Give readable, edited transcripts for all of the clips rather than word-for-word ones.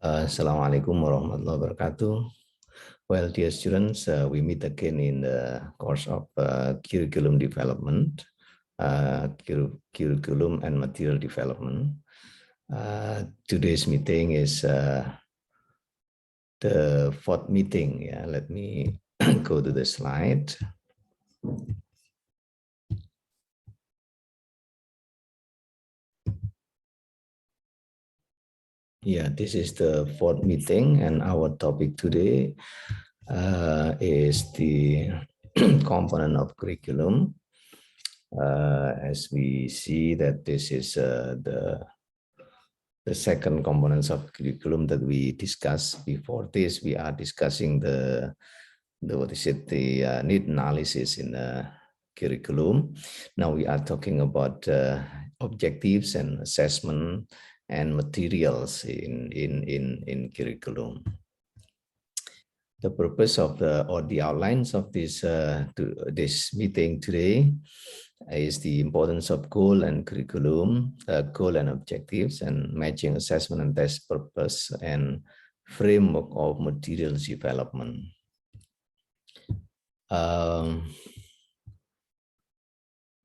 Assalamualaikum warahmatullahi wabarakatuh. Well, dear students, we meet again in the course of curriculum development, curriculum and material development. Today's meeting is the fourth meeting. Yeah, let me go to the slide. Yeah, this is the fourth meeting, and our topic today is the component of curriculum. As we see that this is the second components of curriculum that we discussed. Before this, we are discussing the need analysis in the curriculum. Now we are talking about objectives and assessment and materials in curriculum. The purpose of the outlines of this meeting today is the importance of goal and curriculum, goal and objectives, and matching assessment and test purpose and framework of materials development.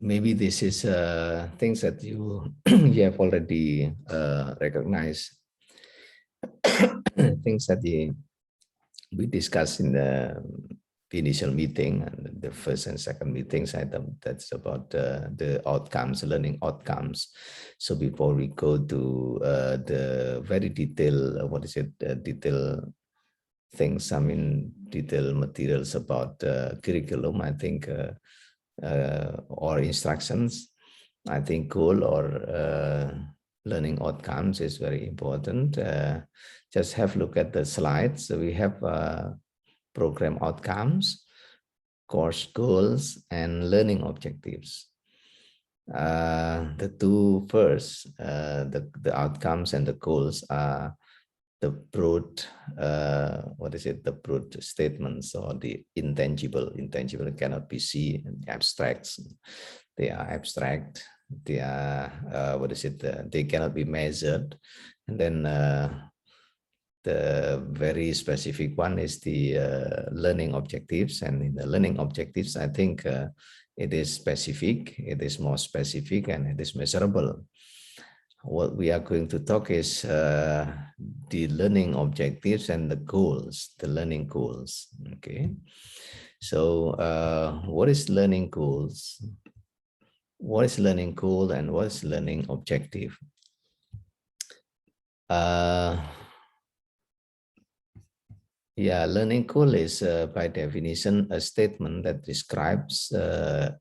Maybe this is things that you have already recognized, things that we discussed in the initial meeting and the first and second meetings. That's about the outcomes, learning outcomes. So before we go to the very detailed, detailed things, detailed materials about curriculum, I think, or instructions, I think goal or learning outcomes is very important. Just have a look at the slides. So we have program outcomes, course goals, and learning objectives. The two first, the outcomes and the goals are the broad, the broad statements, or the intangible. Intangible cannot be seen, abstracts. They are abstract. They are, they cannot be measured. And then the very specific one is the learning objectives. And in the learning objectives, I think it is specific, it is more specific, and it is measurable. What we are going to talk is the learning objectives and the goals, the learning goals. Okay, so what is learning goals? What is learning goal and what is learning objective? Yeah, learning goal is by definition a statement that describes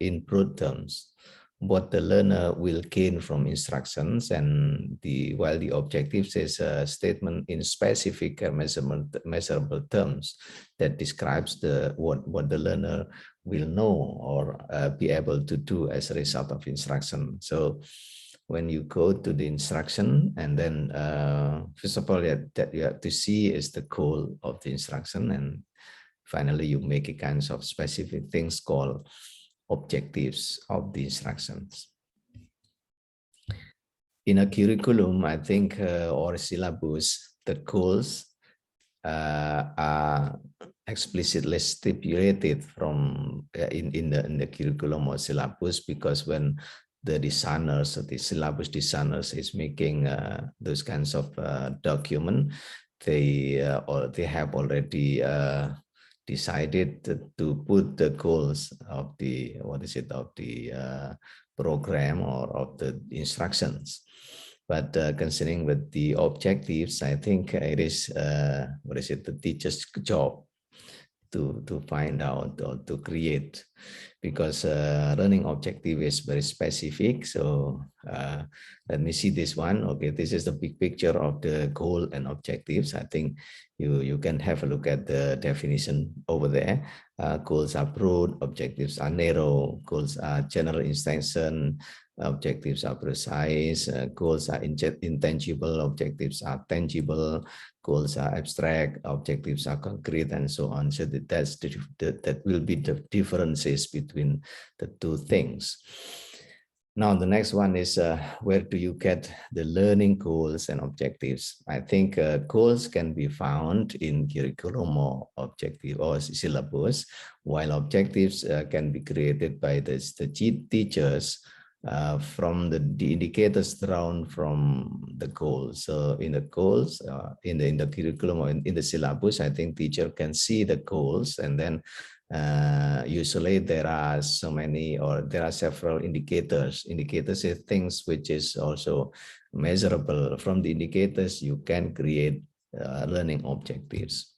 in broad terms what the learner will gain from instructions, and while the objectives is a statement in specific measurable terms that describes what the learner will know or be able to do as a result of instruction. So when you go to the instruction, and then first of all that you have to see is the goal of the instruction, and finally you make a kinds of specific things called objectives of the instructions. In a curriculum, I think, or syllabus, the goals are explicitly stipulated from in the curriculum or syllabus, because when the designers, the syllabus designers, is making those kinds of document, they have already decided to put the goals of the program or of the instructions. But concerning with the objectives, I think it is the teacher's job to find out or to create, because learning objective is very specific. So let me see this one. Okay, this is the big picture of the goal and objectives. I think you can have a look at the definition over there. Goals are broad, objectives are narrow. Goals are general intention, objectives are precise. Goals are intangible, objectives are tangible. Goals are abstract, objectives are concrete, and so on. So that will be the differences between the two things. Now, the next one is where do you get the learning goals and objectives? I think goals can be found in curriculum or objective or syllabus, while objectives can be created by the teachers from the indicators drawn from the goals. So in the goals, in the curriculum or in the syllabus, I think teacher can see the goals, and then usually there are so many, or there are several indicators. Indicators is things which is also measurable. From the indicators, you can create learning objectives.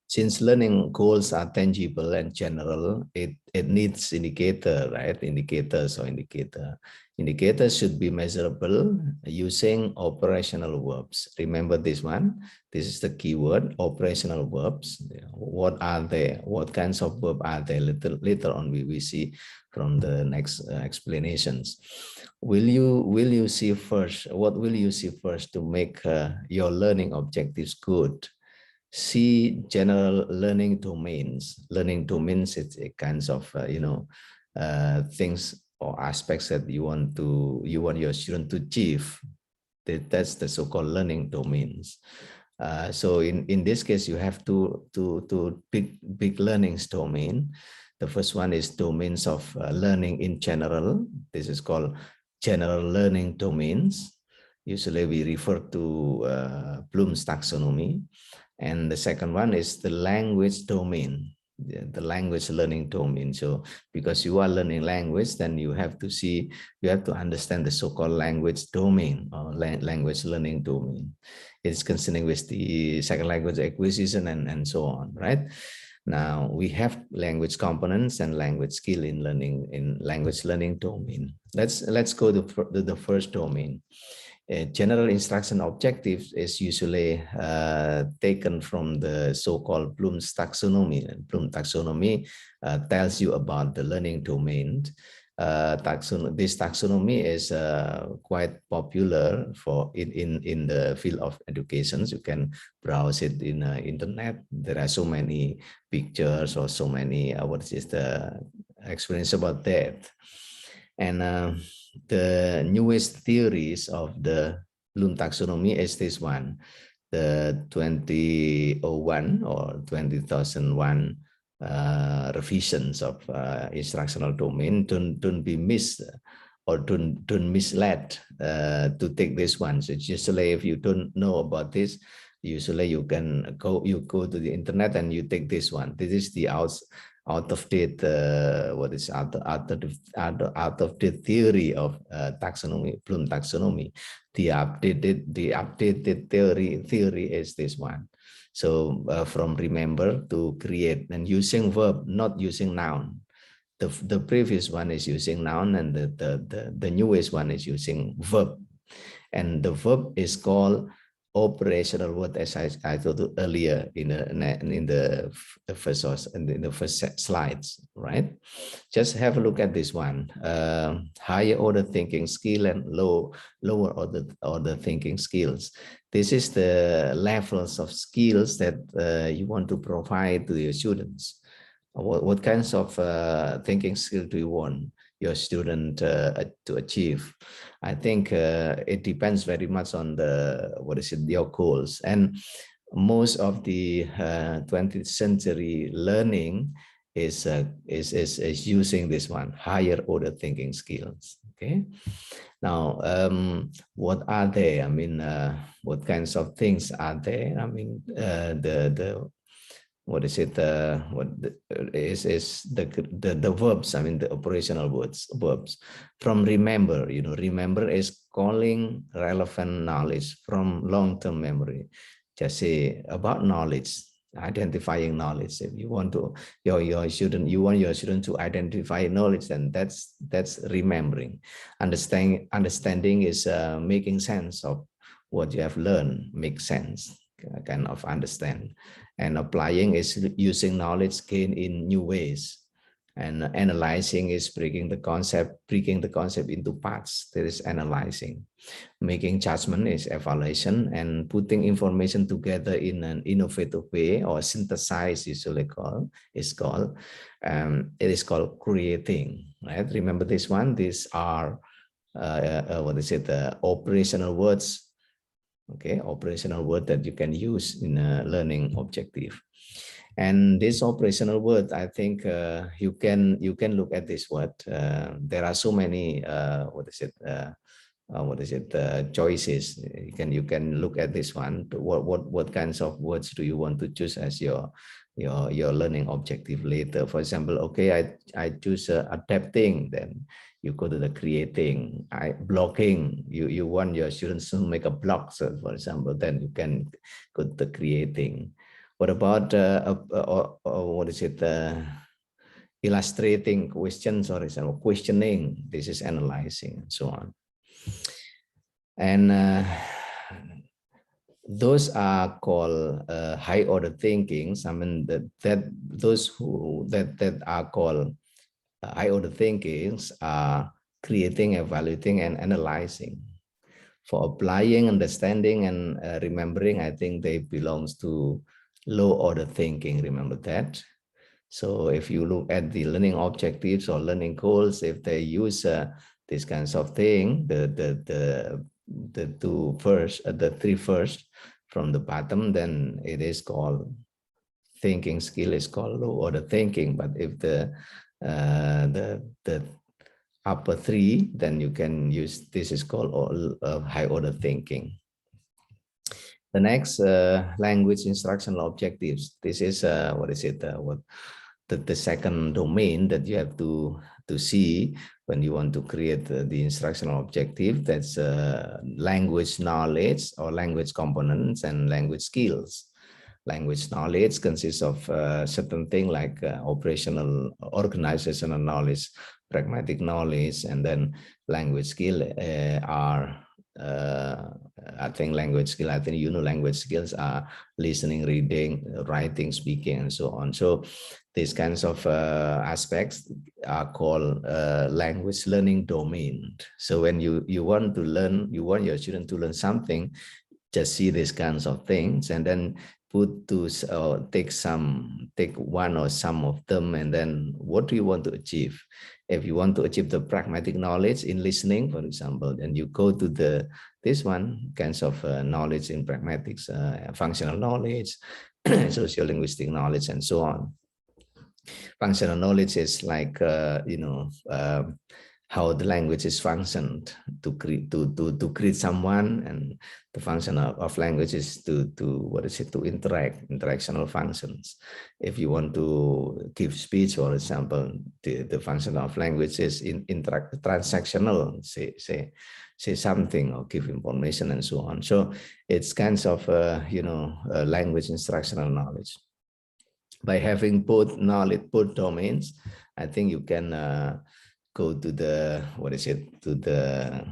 Since learning goals are tangible and general, it needs indicator, right? Indicators or indicator. Indicators should be measurable using operational verbs. Remember this one. This is the keyword, operational verbs. What are they? What kinds of verb are they? Later on we see from the next explanations. Will you see first? What will you see first to make your learning objectives good? See general learning domains. Learning domains, it's a kinds of things or aspects that you want your student to achieve. That's the so-called learning domains. So in this case, you have two big learnings domain. The first one is domains of learning in general. This is called general learning domains. Usually we refer to Bloom's taxonomy. And the second one is the language domain, the language learning domain. So because you are learning language, then you have to understand the so-called language domain or language learning domain. It's concerning with the second language acquisition and so on, right? Now we have language components and language skill in language learning domain. Let's go to the first domain. General instruction objectives is usually taken from the so-called Bloom's taxonomy. And Bloom's taxonomy tells you about the learning domain. This taxonomy is quite popular in the field of education. You can browse it in internet. There are so many pictures or so many what is the experience about that. And the newest theories of the Bloom taxonomy is this one, the 2001 or 2001 revisions of instructional domain. Don't be missed or don't misled to take this one. So usually if you don't know about this, usually you go to the internet and you take this one. This is the out of date out of date theory of taxonomy, Bloom taxonomy. The updated theory is this one. So from remember to create, and using verb, not using noun. The previous one is using noun, and the newest one is using verb, and the verb is called operational word, as I told you earlier in the first slides, right? Just have a look at this one. Higher order thinking skill and lower order thinking skills. This is the levels of skills that you want to provide to your students. What kinds of thinking skill do you want your student to achieve? I think it depends very much on your goals. And most of the 20th century learning is using this one, higher order thinking skills. Okay. Now, what are they? I mean, what kinds of things are there? I mean, what is it? What is the verbs? I mean, the operational verbs. From remember, remember is calling relevant knowledge from long-term memory. Just say about knowledge, identifying knowledge. If you want to your student to identify knowledge, then that's remembering. Understanding is making sense of what you have learned. Make sense, kind of understand. And applying is using knowledge gained in new ways. And analyzing is breaking the concept into parts. There is analyzing. Making judgment is evaluation, and putting information together in an innovative way or synthesize usually called it is called creating, right? Remember this one. These are what is it? Operational words. Okay, operational word that you can use in a learning objective. And this operational word, I think you can look at this word. There are so many choices. You can look at this one. What kinds of words do you want to choose as your learning objective later? For example, okay, I choose adapting. Then you go to the creating. Blocking. You want your students to make a blog, so for example, then you can go to the creating. What about illustrating questions, or questioning? This is analyzing, and so on. And those are called high order thinking. I mean that are called high order thinkings are creating, evaluating, and analyzing. For applying, understanding, and remembering, I think they belongs to low order thinking. Remember that. So if you look at the learning objectives or learning goals, if they use these kinds of thing, the three first from the bottom, then it is called thinking skill is called low order thinking. But if the upper three, then you can use, this is called high order thinking. The next language instructional objectives. This is the second domain that you have to see when you want to create the instructional objective. That's language knowledge or language components and language skills. Language knowledge consists of certain things like operational, organizational knowledge, pragmatic knowledge, and then language skill are I think language skill, I think language skills are listening, reading, writing, speaking, and so on. So these kinds of aspects are called language learning domain. So when you want to learn, you want your student to learn something, just see these kinds of things and then take one or some of them, and then what do you want to achieve? If you want to achieve the pragmatic knowledge in listening, for example, then you go to this one kinds of knowledge in pragmatics, functional knowledge, sociolinguistic knowledge, and so on. Functional knowledge is like how the language is functioned to create someone, and the function of language is to interactional functions. If you want to give speech, for example, the function of language is transactional, say something or give information and so on. So it's kinds of language instructional knowledge. By having both knowledge, both domains, I think you can go to the to the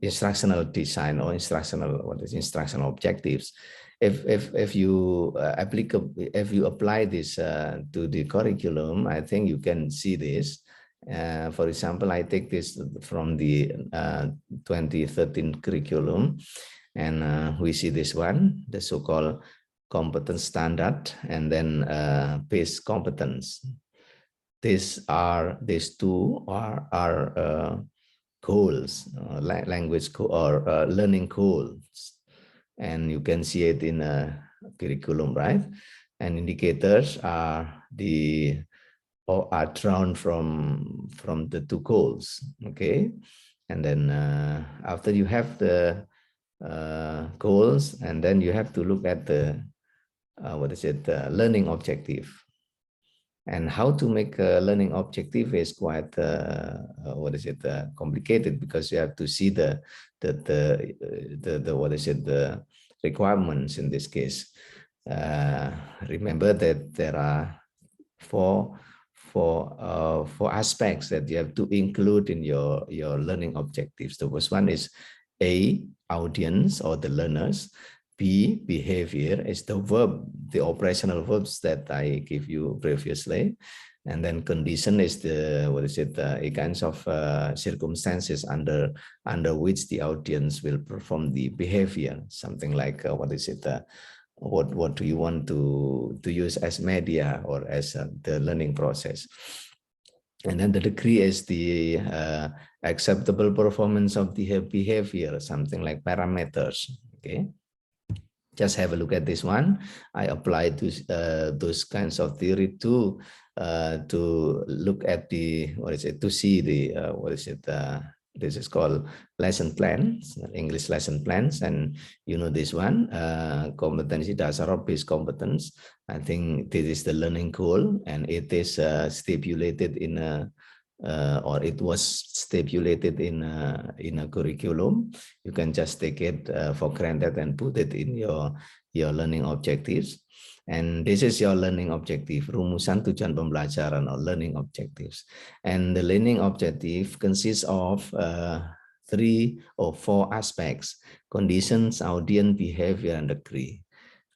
instructional design or instructional objectives. If you apply this to the curriculum, I think you can see this. For example, I take this from the 2013 curriculum, and we see this one, the so-called competence standard, and then base competence. These two are goals, language or learning goals, and you can see it in a curriculum, right? And indicators are drawn from the two goals, okay? And then after you have the goals, and then you have to look at the learning objective. And how to make a learning objective is quite complicated, because you have to see the requirements in this case. Remember that there are four aspects that you have to include in your learning objectives. The first one is A, audience or the learners. B, behavior is the verb, the operational verbs that I gave you previously. And then condition is the, what is it, a kinds of circumstances under which the audience will perform the behavior, something like what is it, what do you want to use as media or as the learning process. And then the degree is the acceptable performance of the behavior, something like parameters. Okay, just have a look at this one. I applied those kinds of theory to look at the, what is it, to see the what is it, this is called lesson plans, English lesson plans. And you know this one, kompetensi dasar or base competence. I think this is the learning goal, and it is stipulated in a or it was stipulated in a curriculum. You can just take it for granted and put it in your learning objectives. And this is your learning objective, rumusan tujuan pembelajaran or learning objectives. And the learning objective consists of 3 or 4 aspects: conditions, audience, behavior, and degree.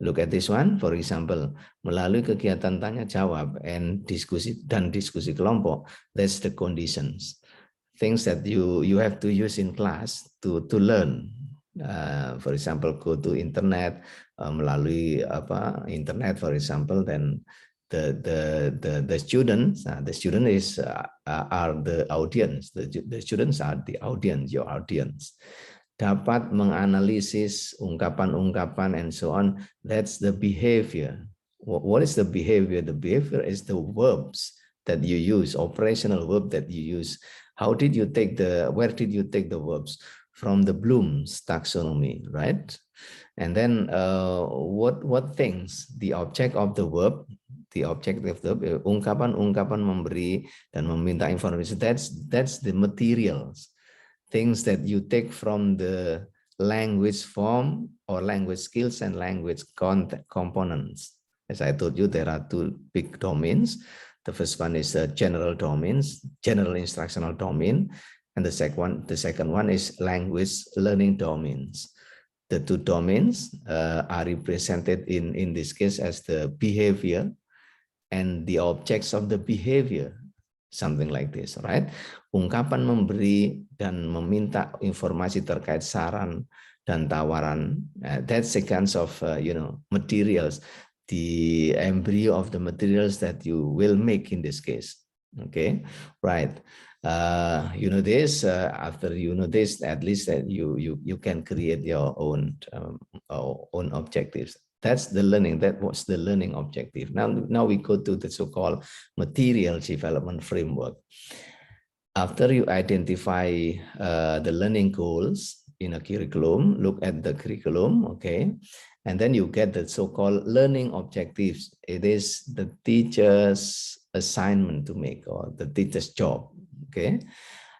Look at this one, for example, melalui kegiatan tanya jawab and diskusi kelompok, that's the conditions, things that you have to use in class to learn. For example, go to internet, melalui internet, for example, then the students, the student is are the audience, the students are the audience, your audience. Dapat menganalisis ungkapan-ungkapan and so on. That's the behavior. What is the behavior? The behavior is the verbs that you use, operational verb that you use. How did you take where did you take the verbs? From the Bloom's taxonomy, right? And then what things? The object of the verb, the objective verb, ungkapan-ungkapan memberi dan meminta informasi. That's the materials. Things that you take from the language form or language skills and language components. As I told you, there are 2 big domains. The first one is general domains, general instructional domain, and the second one is language learning domains. The 2 domains are represented in this case as the behavior and the objects of the behavior. Something like this, right? Ungkapan memberi dan meminta informasi terkait saran dan tawaran. That's a kind of materials, the embryo of the materials that you will make in this case. Okay, right? You know this. After you know this, at least that you can create your own objectives. That's the learning. That was the learning objective. Now we go to the so-called material development framework. After you identify the learning goals in a curriculum, look at the curriculum, okay, and then you get the so-called learning objectives. It is the teacher's assignment to make, or the teacher's job, okay.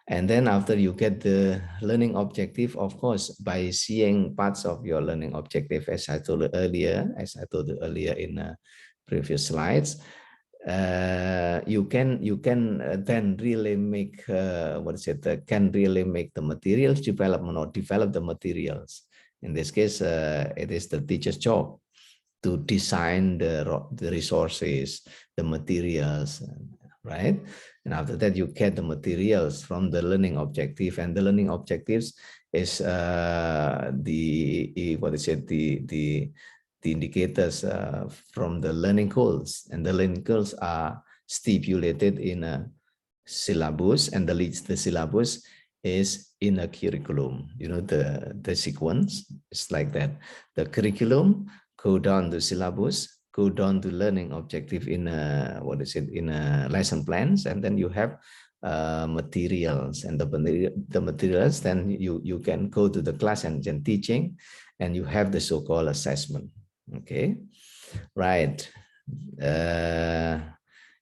And then after you get the learning objective, of course, by seeing parts of your learning objective, as I told you earlier in previous slides, you can then really make can really make the materials development or develop the materials. In this case, it is the teacher's job to design the resources, the materials, right? And after that, you get the materials from the learning objective, and the learning objectives is the indicators from the learning goals, and the learning goals are stipulated in a syllabus, and the syllabus is in a curriculum. You know, the sequence is like that. The curriculum go down the syllabus, go down to learning objective in in lesson plans, and then you have materials, and the materials, then you can go to the class and teaching, and you have the so-called assessment. Okay, right.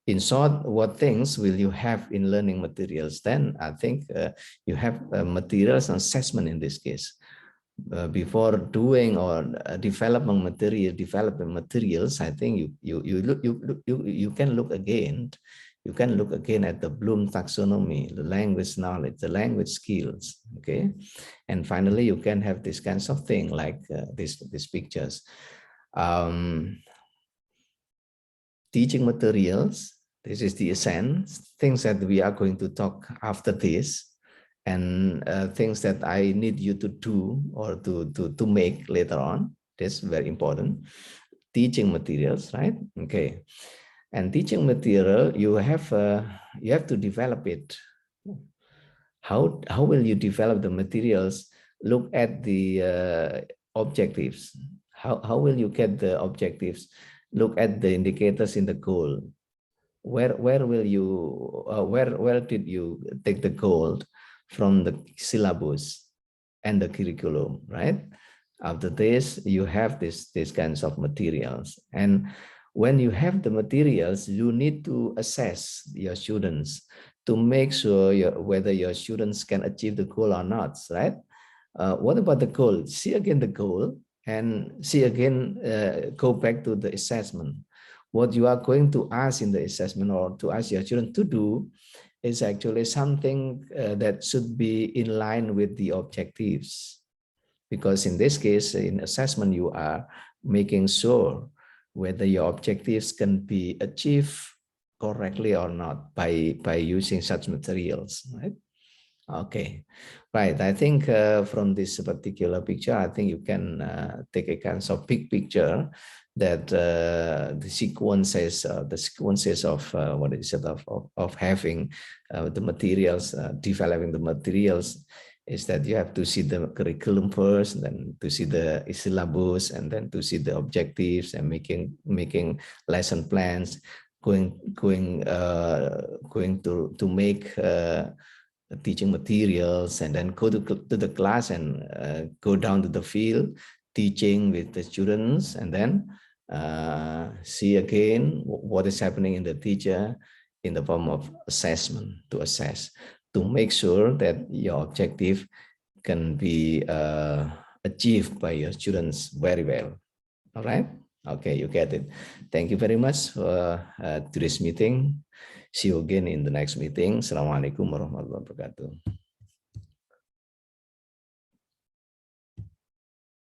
In short, what things will you have in learning materials? Then I think you have materials and assessment in this case. Before doing or developing materials, I think you can look again. You can look again at the Bloom taxonomy, the language knowledge, the language skills. Okay, and finally you can have this kinds of thing like these pictures. Teaching materials This is the essence, things that we are going to talk after this, and things that I need you to do or to make later on. That's very important. Teaching materials, right? Okay. And teaching material, you have to develop it. How will you develop the materials? Look at the objectives. How will you get the objectives? Look at the indicators in the goal. Where will you where did you take the goal from the syllabus and the curriculum, right? After this, you have these kinds of materials, and when you have the materials, you need to assess your students to make sure whether your students can achieve the goal or not, right? What about the goal? See again the goal, and see again, go back to the assessment. What you are going to ask in the assessment or to ask your children to do is actually something that should be in line with the objectives. Because in this case, in assessment, you are making sure whether your objectives can be achieved correctly or not by using such materials, right? Okay, right. I think from this particular picture, I think you can take a kind of big picture that the sequences of what is it of having the materials, developing the materials, is that you have to see the curriculum first, then to see the syllabus, and then to see the objectives, and making lesson plans, going to make teaching materials, and then go to the class and go down to the field teaching with the students, and then see again what is happening in the teacher in the form of assessment, to assess, to make sure that your objective can be achieved by your students very well. All right. Okay, you get it. Thank you very much for today's meeting. See you again in the next meeting. Assalamualaikum warahmatullahi wabarakatuh.